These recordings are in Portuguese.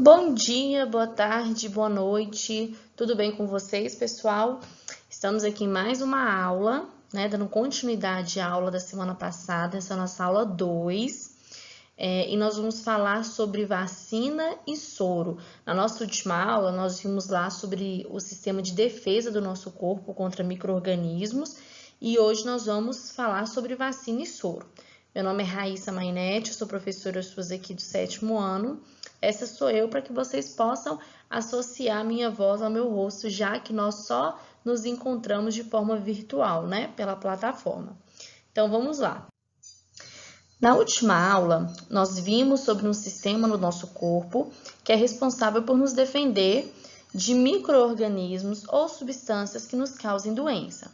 Bom dia, boa tarde, boa noite. Tudo bem com vocês, pessoal? Estamos aqui em mais uma aula, dando continuidade à aula da semana passada, essa é a nossa aula 2. E nós vamos falar sobre vacina e soro. Na nossa última aula, nós vimos lá sobre o sistema de defesa do nosso corpo contra micro-organismos e hoje nós vamos falar sobre vacina e soro. Meu nome é Raíssa Mainetti, eu sou professora suas aqui do 7º ano. Essa sou eu para que vocês possam associar minha voz ao meu rosto, já que nós só nos encontramos de forma virtual, pela plataforma. Então, vamos lá. Na última aula, nós vimos sobre um sistema no nosso corpo que é responsável por nos defender de micro-organismos ou substâncias que nos causem doença.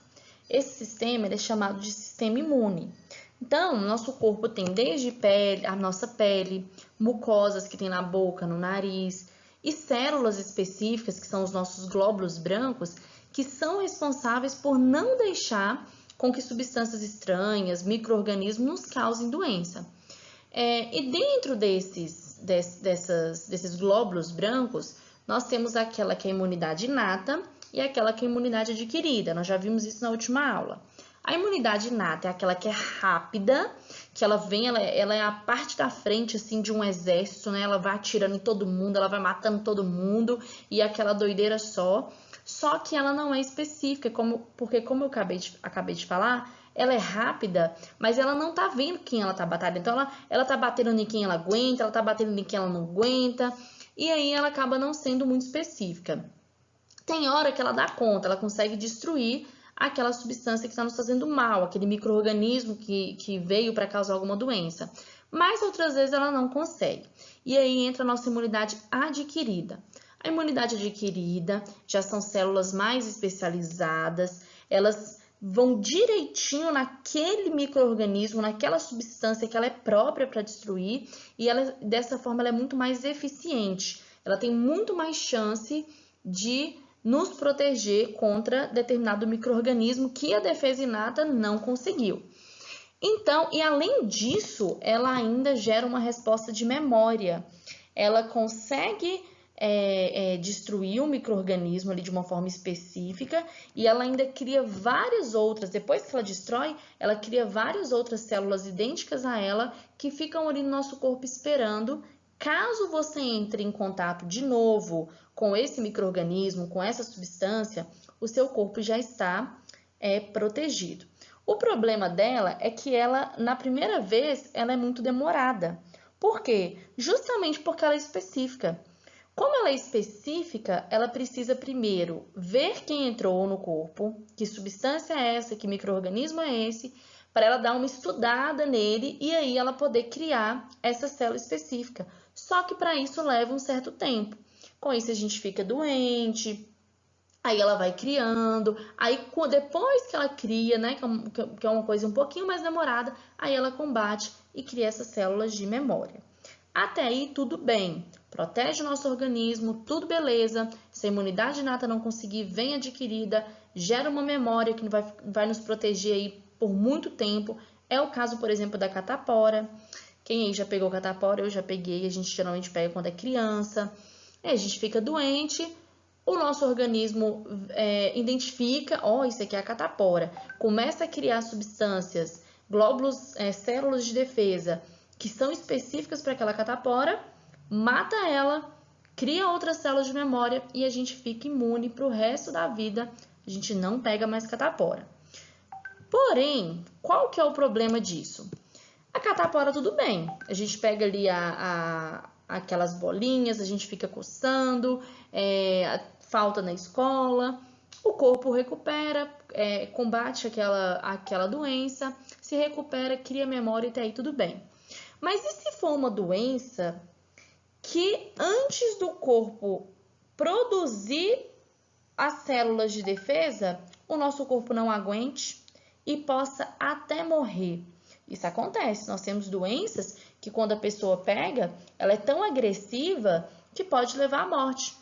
Esse sistema é chamado de sistema imune. Então, nosso corpo tem desde a nossa pele, mucosas que tem na boca, no nariz, e células específicas, que são os nossos glóbulos brancos, que são responsáveis por não deixar com que substâncias estranhas, micro-organismos, nos causem doença. E dentro desses glóbulos brancos, nós temos aquela que é a imunidade inata e aquela que é a imunidade adquirida. Nós já vimos isso na última aula. A imunidade inata é aquela que é rápida, que ela é a parte da frente assim de um exército, Ela vai atirando em todo mundo, ela vai matando todo mundo e aquela doideira só. Só que ela não é específica, porque como eu acabei de falar, ela é rápida, mas ela não tá vendo quem ela tá batendo. Então ela tá batendo em quem ela aguenta, ela tá batendo em quem ela não aguenta, e aí ela acaba não sendo muito específica. Tem hora que ela dá conta, ela consegue destruir aquela substância que está nos fazendo mal, aquele micro-organismo que veio para causar alguma doença. Mas outras vezes ela não consegue. E aí entra a nossa imunidade adquirida. A imunidade adquirida já são células mais especializadas, elas vão direitinho naquele micro-organismo, naquela substância que ela é própria para destruir, e dessa forma ela é muito mais eficiente. Ela tem muito mais chance de nos proteger contra determinado micro-organismo que a defesa inata não conseguiu. Então, e além disso, ela ainda gera uma resposta de memória. Ela consegue destruir o micro-organismo ali de uma forma específica e ela ainda cria várias outras, depois que ela destrói, ela cria várias outras células idênticas a ela que ficam ali no nosso corpo esperando. Caso você entre em contato de novo com esse micro-organismo, com essa substância, o seu corpo já está protegido. O problema dela é que ela, na primeira vez, ela é muito demorada. Por quê? Justamente porque ela é específica. Como ela é específica, ela precisa primeiro ver quem entrou no corpo, que substância é essa, que micro-organismo é esse, para ela dar uma estudada nele e aí ela poder criar essa célula específica. Só que para isso leva um certo tempo. Com isso a gente fica doente, aí ela vai criando, aí depois que ela cria, que é uma coisa um pouquinho mais demorada, aí ela combate e cria essas células de memória. Até aí tudo bem, protege o nosso organismo, tudo beleza. Se a imunidade inata não conseguir, vem adquirida, gera uma memória que vai nos proteger aí por muito tempo. É o caso, por exemplo, da catapora. Quem aí já pegou catapora? Eu já peguei, a gente geralmente pega quando é criança. A gente fica doente, o nosso organismo identifica, isso aqui é a catapora, começa a criar substâncias, glóbulos, células de defesa, que são específicas para aquela catapora, mata ela, cria outras células de memória e a gente fica imune para o resto da vida, a gente não pega mais catapora. Porém, qual que é o problema disso? A catapora tudo bem, a gente pega ali aquelas bolinhas, a gente fica coçando, falta na escola, o corpo recupera, combate aquela doença, se recupera, cria memória e até aí tudo bem. Mas e se for uma doença que antes do corpo produzir as células de defesa, o nosso corpo não aguente e possa até morrer? Isso acontece, nós temos doenças que quando a pessoa pega, ela é tão agressiva que pode levar à morte.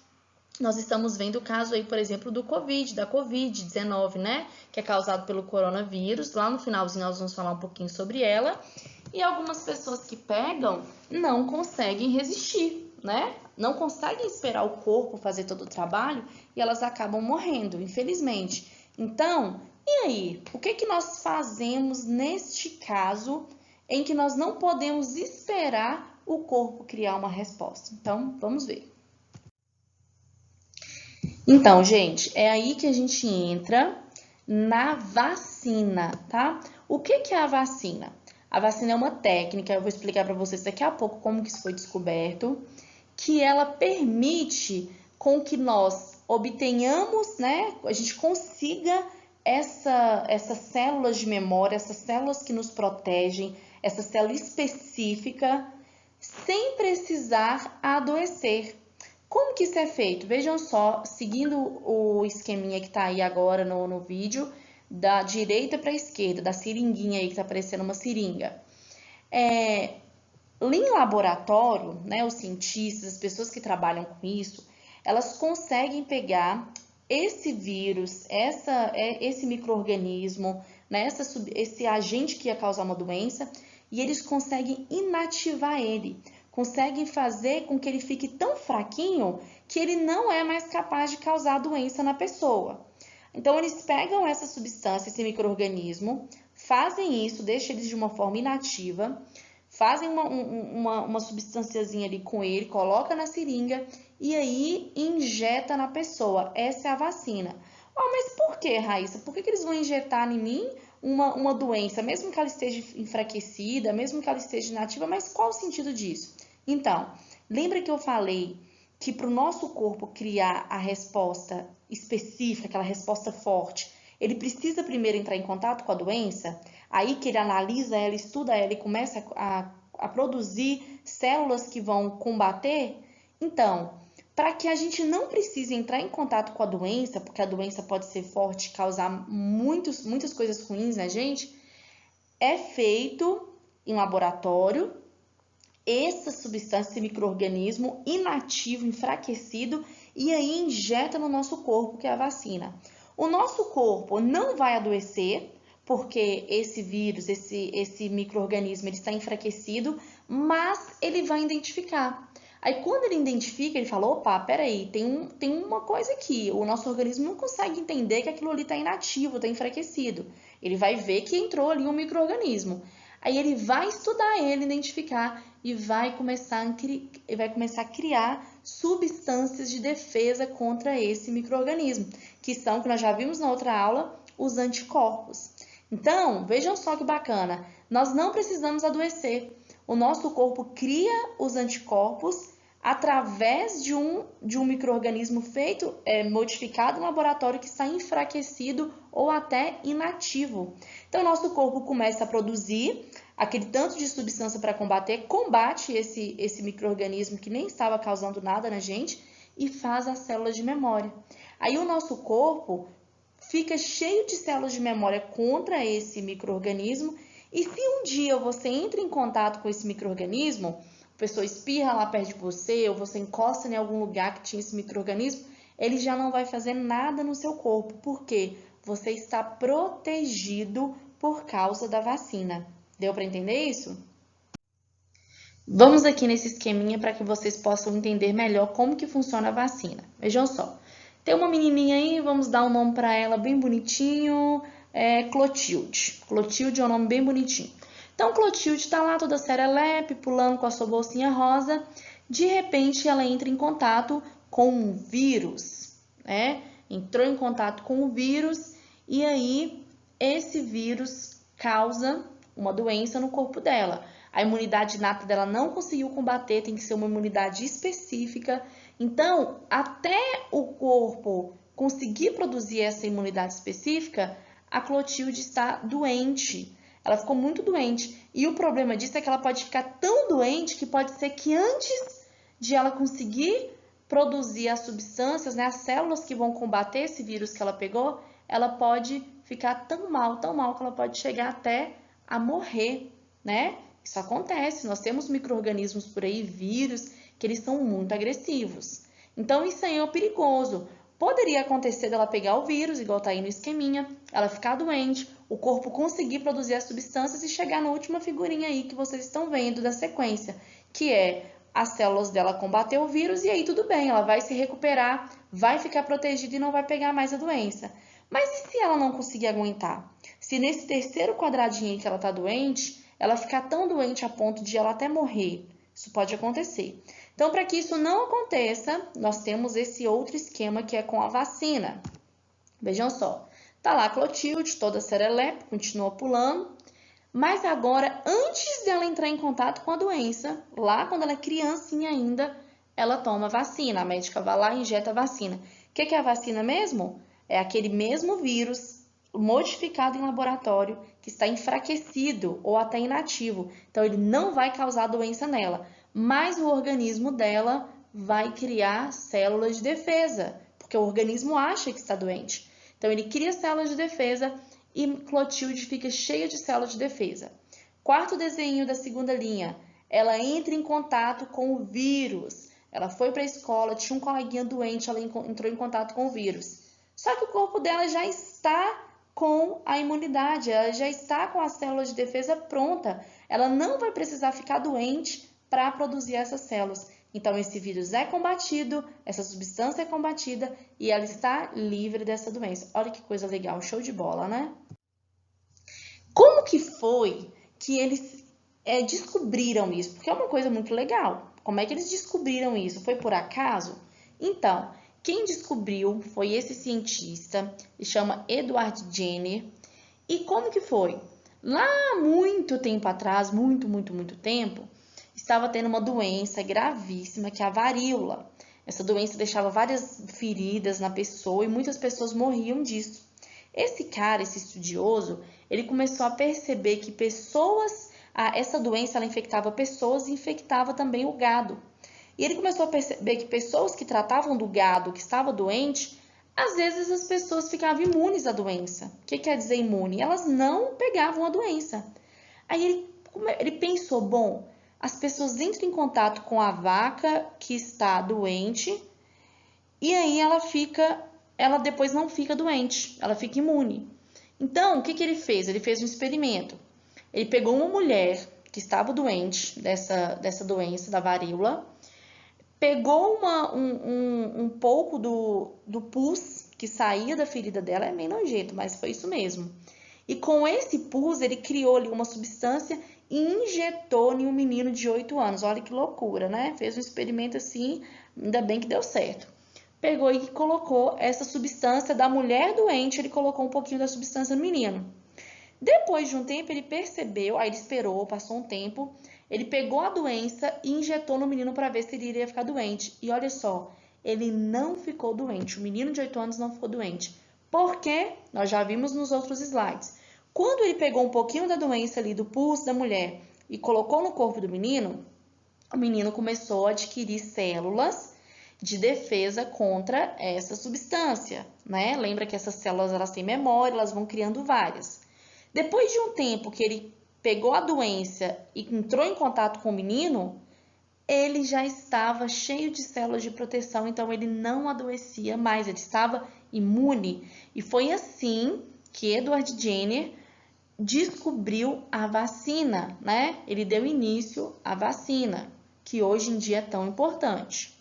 Nós estamos vendo o caso aí, por exemplo, da Covid-19, que é causado pelo coronavírus. Lá no finalzinho nós vamos falar um pouquinho sobre ela. E algumas pessoas que pegam não conseguem resistir. né? Não conseguem esperar o corpo fazer todo o trabalho e elas acabam morrendo, infelizmente. Então, e aí? O que nós fazemos neste caso em que nós não podemos esperar o corpo criar uma resposta? Então, vamos ver. Então, gente, é aí que a gente entra na vacina, tá? O que é a vacina? A vacina é uma técnica, eu vou explicar para vocês daqui a pouco como que isso foi descoberto, que ela permite com que nós obtenhamos, né, a gente consiga essas células de memória, essas células que nos protegem, essa célula específica, sem precisar adoecer. Como que isso é feito? Vejam só, seguindo o esqueminha que está aí agora no vídeo, da direita para a esquerda, da seringuinha aí que está parecendo uma seringa. Em laboratório, né, os cientistas, as pessoas que trabalham com isso, elas conseguem pegar esse vírus, esse micro-organismo, né, esse agente que ia causar uma doença, e eles conseguem inativar ele, conseguem fazer com que ele fique tão fraquinho que ele não é mais capaz de causar doença na pessoa. Então, eles pegam essa substância, esse micro-organismo, fazem isso, deixam eles de uma forma inativa, fazem uma substânciazinha ali com ele, coloca na seringa e aí injeta na pessoa. Essa é a vacina. Oh, mas por que, Raíssa? Por que eles vão injetar em mim uma doença, mesmo que ela esteja enfraquecida, mesmo que ela esteja inativa, mas qual o sentido disso? Então, lembra que eu falei que para o nosso corpo criar a resposta específica, aquela resposta forte, ele precisa primeiro entrar em contato com a doença? Aí que ele analisa ela, estuda ela e começa a produzir células que vão combater? Então, para que a gente não precise entrar em contato com a doença, porque a doença pode ser forte e causar muitas coisas ruins na gente, é feito em laboratório essa substância, esse micro-organismo inativo, enfraquecido, e aí injeta no nosso corpo, que é a vacina. O nosso corpo não vai adoecer, porque esse vírus, esse micro-organismo, ele está enfraquecido, mas ele vai identificar. Aí, quando ele identifica, ele fala, opa, peraí, tem uma coisa aqui, o nosso organismo não consegue entender que aquilo ali está inativo, está enfraquecido. Ele vai ver que entrou ali um micro-organismo. Aí ele vai estudar ele, identificar e vai começar a criar substâncias de defesa contra esse micro-organismo, que são, que nós já vimos na outra aula, os anticorpos. Então, vejam só que bacana, nós não precisamos adoecer. O nosso corpo cria os anticorpos através de um micro-organismo feito, modificado no laboratório, que está enfraquecido ou até inativo. Então, nosso corpo começa a produzir aquele tanto de substância para combater, combate esse micro-organismo que nem estava causando nada na gente e faz as células de memória. Aí o nosso corpo fica cheio de células de memória contra esse micro-organismo, e se um dia você entra em contato com esse micro-organismo, a pessoa espirra lá perto de você, ou você encosta em algum lugar que tinha esse micro-organismo, ele já não vai fazer nada no seu corpo. Por quê? Você está protegido por causa da vacina. Deu para entender isso? Vamos aqui nesse esqueminha para que vocês possam entender melhor como que funciona a vacina. Vejam só. Tem uma menininha aí, vamos dar um nome para ela bem bonitinho, Clotilde. Clotilde é um nome bem bonitinho. Então, Clotilde está lá toda serelepe, pulando com a sua bolsinha rosa. De repente, ela entra em contato com um vírus, né? Entrou em contato com o vírus e aí esse vírus causa uma doença no corpo dela. A imunidade inata dela não conseguiu combater, tem que ser uma imunidade específica. Então, até o corpo conseguir produzir essa imunidade específica, a Clotilde está doente. Ela ficou muito doente. E o problema disso é que ela pode ficar tão doente que pode ser que antes de ela conseguir produzir as substâncias, né, as células que vão combater esse vírus que ela pegou, ela pode ficar tão mal que ela pode chegar até a morrer, né? Isso acontece, nós temos micro-organismos por aí, vírus, que eles são muito agressivos. Então, isso aí é o perigoso. Poderia acontecer dela pegar o vírus, igual tá aí no esqueminha, ela ficar doente, o corpo conseguir produzir as substâncias e chegar na última figurinha aí que vocês estão vendo da sequência, que é as células dela combater o vírus e aí tudo bem, ela vai se recuperar, vai ficar protegida e não vai pegar mais a doença. Mas e se ela não conseguir aguentar? Se nesse terceiro quadradinho que ela está doente, ela ficar tão doente a ponto de ela até morrer? Isso pode acontecer. Então, para que isso não aconteça, nós temos esse outro esquema que é com a vacina. Vejam só, tá lá a Clotilde, toda serelepe, continua pulando, mas agora, antes dela entrar em contato com a doença, lá quando ela é criancinha ainda, ela toma vacina, a médica vai lá e injeta a vacina. O que é a vacina mesmo? É aquele mesmo vírus modificado em laboratório que está enfraquecido ou até inativo. Então, ele não vai causar doença nela, mas o organismo dela vai criar células de defesa, porque o organismo acha que está doente. Então, ele cria células de defesa e Clotilde fica cheia de células de defesa. Quarto desenho da segunda linha, ela entra em contato com o vírus. Ela foi para a escola, tinha um coleguinha doente, ela entrou em contato com o vírus. Só que o corpo dela já está com a imunidade, ela já está com as células de defesa pronta. Ela não vai precisar ficar doente para produzir essas células. Então, esse vírus é combatido, essa substância é combatida e ela está livre dessa doença. Olha que coisa legal, show de bola, né? Como que foi que eles descobriram isso? Porque é uma coisa muito legal. Como é que eles descobriram isso? Foi por acaso? Então, quem descobriu foi esse cientista, ele chama Edward Jenner. E como que foi? Lá muito tempo atrás, muito tempo, estava tendo uma doença gravíssima que é a varíola. Essa doença deixava várias feridas na pessoa e muitas pessoas morriam disso. Esse cara, esse estudioso, ele começou a perceber que essa doença ela infectava pessoas e infectava também o gado. E ele começou a perceber que pessoas que tratavam do gado que estava doente, às vezes as pessoas ficavam imunes à doença. O que quer dizer imune? Elas não pegavam a doença. Aí ele pensou, bom, as pessoas entram em contato com a vaca que está doente e aí ela depois não fica doente, ela fica imune. Então, o que ele fez? Ele fez um experimento. Ele pegou uma mulher que estava doente dessa doença, da varíola, pegou um pouco do pus que saía da ferida dela, é meio nojento, mas foi isso mesmo. E com esse pus, ele criou ali uma substância e injetou em um menino de 8 anos. Olha que loucura, né? Fez um experimento assim, ainda bem que deu certo. Pegou e colocou essa substância da mulher doente, ele colocou um pouquinho da substância no menino. Depois de um tempo, ele percebeu, aí ele esperou, passou um tempo, ele pegou a doença e injetou no menino para ver se ele iria ficar doente. E olha só, ele não ficou doente, o menino de 8 anos não ficou doente. Por quê? Nós já vimos nos outros slides. Quando ele pegou um pouquinho da doença ali, do pulso da mulher, e colocou no corpo do menino, o menino começou a adquirir células de defesa contra essa substância, né? Lembra que essas células elas têm memória, elas vão criando várias. Depois de um tempo que ele pegou a doença e entrou em contato com o menino, ele já estava cheio de células de proteção, então ele não adoecia mais, ele estava imune. E foi assim que Edward Jenner descobriu a vacina, né? Ele deu início à vacina, que hoje em dia é tão importante.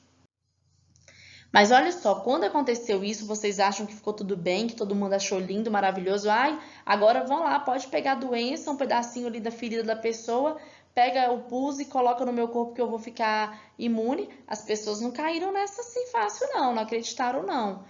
Mas olha só, quando aconteceu isso, vocês acham que ficou tudo bem, que todo mundo achou lindo, maravilhoso? Ai, agora vão lá, pode pegar a doença, um pedacinho ali da ferida da pessoa, pega o pus e coloca no meu corpo que eu vou ficar imune. As pessoas não caíram nessa assim fácil não acreditaram não.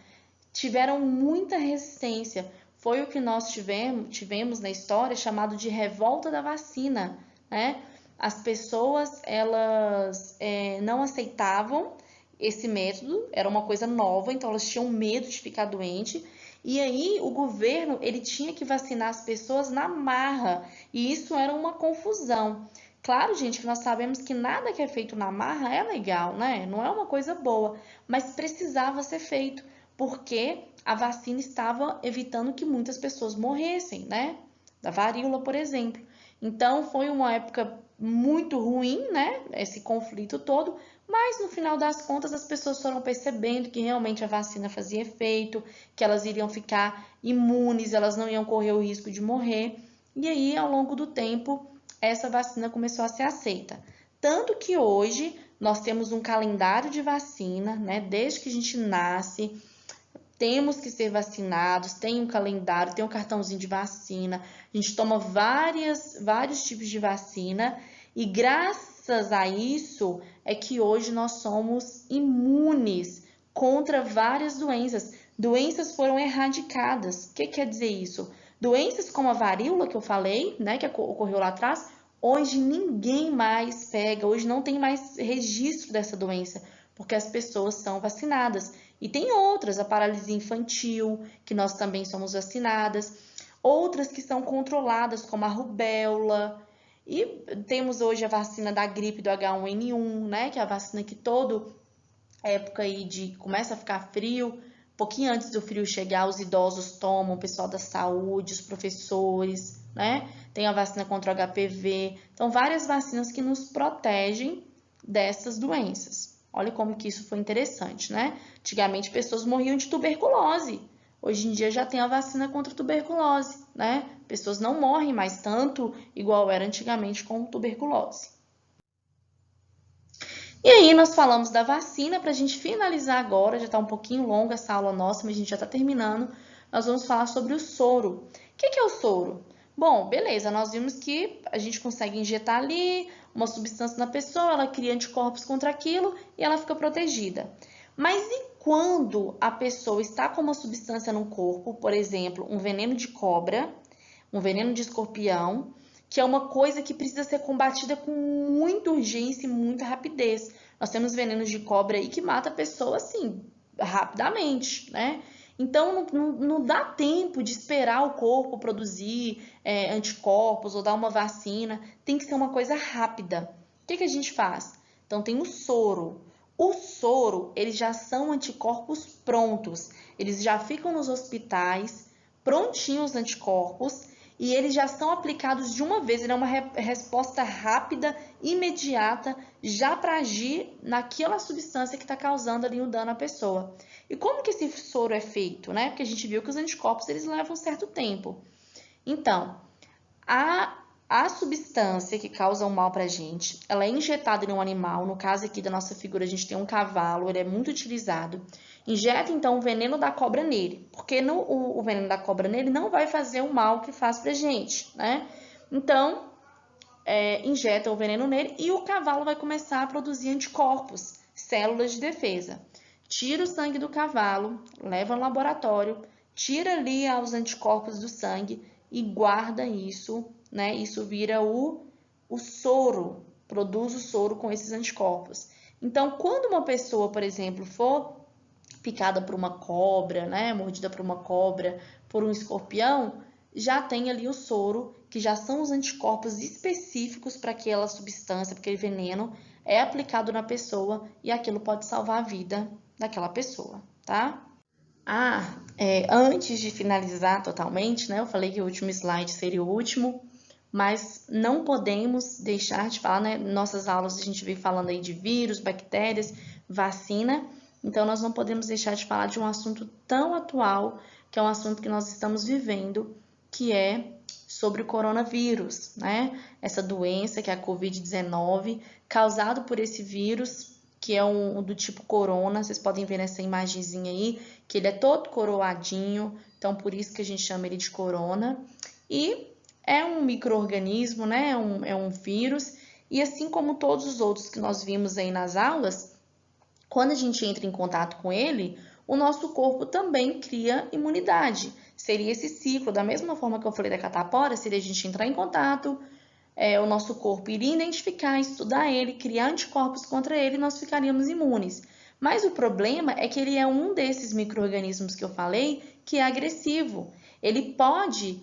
Tiveram muita resistência. Foi o que nós tivemos na história chamado de revolta da vacina, né? As pessoas, elas não aceitavam esse método, era uma coisa nova, então elas tinham medo de ficar doente. E aí o governo, ele tinha que vacinar as pessoas na marra, e isso era uma confusão. Claro, gente, que nós sabemos que nada que é feito na marra é legal, né? Não é uma coisa boa, mas precisava ser feito, porque a vacina estava evitando que muitas pessoas morressem, né? Da varíola, por exemplo. Então, foi uma época muito ruim, né? Esse conflito todo, mas no final das contas as pessoas foram percebendo que realmente a vacina fazia efeito, que elas iriam ficar imunes, elas não iam correr o risco de morrer. E aí, ao longo do tempo, essa vacina começou a ser aceita. Tanto que hoje nós temos um calendário de vacina, né? Desde que a gente nasce, temos que ser vacinados, tem um calendário, tem um cartãozinho de vacina, a gente toma vários tipos de vacina e graças a isso é que hoje nós somos imunes contra várias doenças. Doenças foram erradicadas. O que quer dizer isso? Doenças como a varíola que eu falei, né, que ocorreu lá atrás, hoje ninguém mais pega, hoje não tem mais registro dessa doença, porque as pessoas são vacinadas. E tem outras, a paralisia infantil, que nós também somos vacinadas, outras que são controladas, como a rubéola, e temos hoje a vacina da gripe do H1N1, né, que é a vacina que toda época aí de começa a ficar frio, um pouquinho antes do frio chegar, os idosos tomam, o pessoal da saúde, os professores, né? Tem a vacina contra o HPV. Então, várias vacinas que nos protegem dessas doenças. Olha como que isso foi interessante, né? Antigamente, pessoas morriam de tuberculose. Hoje em dia já tem a vacina contra a tuberculose, né? Pessoas não morrem mais tanto igual era antigamente com tuberculose. E aí nós falamos da vacina, para a gente finalizar agora, já está um pouquinho longa essa aula nossa, mas a gente já está terminando. Nós vamos falar sobre o soro. O que é o soro? Bom, beleza, nós vimos que a gente consegue injetar ali uma substância na pessoa, ela cria anticorpos contra aquilo e ela fica protegida. Mas e quando a pessoa está com uma substância no corpo, por exemplo, um veneno de cobra, um veneno de escorpião, que é uma coisa que precisa ser combatida com muita urgência e muita rapidez. Nós temos venenos de cobra aí que mata a pessoa assim, rapidamente, né? Então, não dá tempo de esperar o corpo produzir anticorpos ou dar uma vacina. Tem que ser uma coisa rápida. O que a gente faz? Então, tem o soro. O soro, eles já são anticorpos prontos. Eles já ficam nos hospitais, prontinhos os anticorpos, e eles já são aplicados de uma vez. Ele é uma resposta rápida, imediata, já para agir naquela substância que está causando ali o dano à pessoa. E como que esse soro é feito, né? Porque a gente viu que os anticorpos eles levam um certo tempo. Então, a substância que causa o mal para a gente, ela é injetada em um animal. No caso aqui da nossa figura, a gente tem um cavalo, ele é muito utilizado. Injeta então o veneno da cobra nele, porque o veneno da cobra nele não vai fazer o mal que faz pra gente, né? Então, injeta o veneno nele e o cavalo vai começar a produzir anticorpos, células de defesa. Tira o sangue do cavalo, leva ao laboratório, tira ali os anticorpos do sangue e guarda isso, né? Isso vira o soro, produz o soro com esses anticorpos. Então, quando uma pessoa, por exemplo, for picada por uma cobra, né, mordida por uma cobra, por um escorpião, já tem ali o soro, que já são os anticorpos específicos para aquela substância, para aquele veneno, é aplicado na pessoa e aquilo pode salvar a vida daquela pessoa, tá? Antes de finalizar totalmente, né, eu falei que o último slide seria o último, mas não podemos deixar de falar, né, nossas aulas a gente vem falando aí de vírus, bactérias, vacina, então, nós não podemos deixar de falar de um assunto tão atual, que é um assunto que nós estamos vivendo, que é sobre o coronavírus, né? Essa doença que é a Covid-19, causado por esse vírus, que é do tipo corona. Vocês podem ver nessa imagenzinha aí, que ele é todo coroadinho, então por isso que a gente chama ele de corona. E é um micro-organismo, né? É um vírus, e assim como todos os outros que nós vimos aí nas aulas, quando a gente entra em contato com ele, o nosso corpo também cria imunidade. Seria esse ciclo, da mesma forma que eu falei da catapora, seria a gente entrar em contato, o nosso corpo iria identificar, estudar ele, criar anticorpos contra ele e nós ficaríamos imunes. Mas o problema é que ele é um desses micro-organismos que eu falei que é agressivo. Ele pode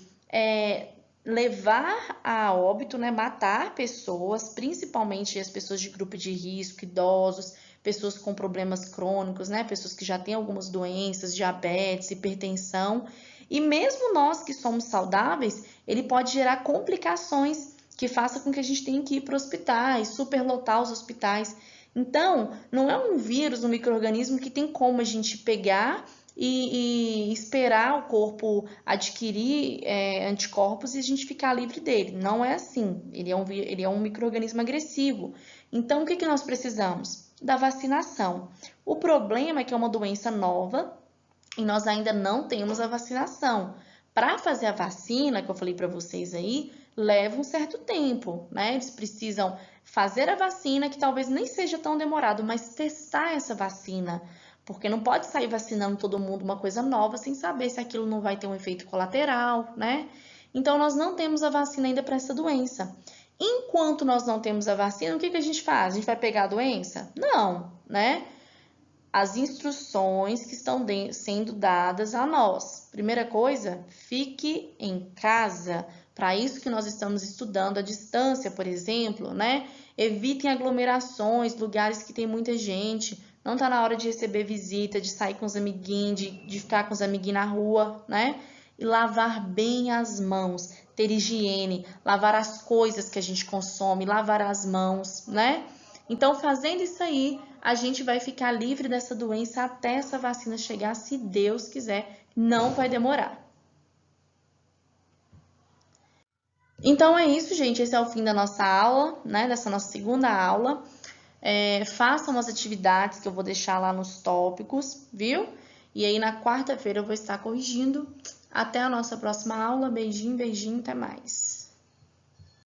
levar a óbito, né, matar pessoas, principalmente as pessoas de grupo de risco, idosos, pessoas com problemas crônicos, né? Pessoas que já têm algumas doenças, diabetes, hipertensão. E mesmo nós que somos saudáveis, ele pode gerar complicações que façam com que a gente tenha que ir para hospitais, superlotar os hospitais. Então, não é um vírus, um micro-organismo que tem como a gente pegar e esperar o corpo adquirir anticorpos e a gente ficar livre dele. Não é assim. Ele é um micro-organismo agressivo Então, o que nós precisamos? Da vacinação. O problema é que é uma doença nova e nós ainda não temos a vacinação. Para fazer a vacina, que eu falei para vocês aí, leva um certo tempo, né? Eles precisam fazer a vacina, que talvez nem seja tão demorado, mas testar essa vacina, porque não pode sair vacinando todo mundo uma coisa nova sem saber se aquilo não vai ter um efeito colateral, né? Então, nós não temos a vacina ainda para essa doença. Enquanto nós não temos a vacina, o que a gente faz? A gente vai pegar a doença? Não, né? As instruções que estão sendo dadas a nós. Primeira coisa, fique em casa. Para isso que nós estamos estudando à distância, por exemplo, né? Evitem aglomerações, lugares que tem muita gente. Não está na hora de receber visita, de sair com os amiguinhos, de ficar com os amiguinhos na rua, né? E lavar bem as mãos, ter higiene, lavar as coisas que a gente consome, lavar as mãos, né? Então, fazendo isso aí, a gente vai ficar livre dessa doença até essa vacina chegar, se Deus quiser, não vai demorar. Então, é isso, gente. Esse é o fim da nossa aula, né? Dessa nossa segunda aula. Façam as atividades que eu vou deixar lá nos tópicos, viu? E aí, na quarta-feira, eu vou estar corrigindo. Até a nossa próxima aula. Beijinho, beijinho, até mais.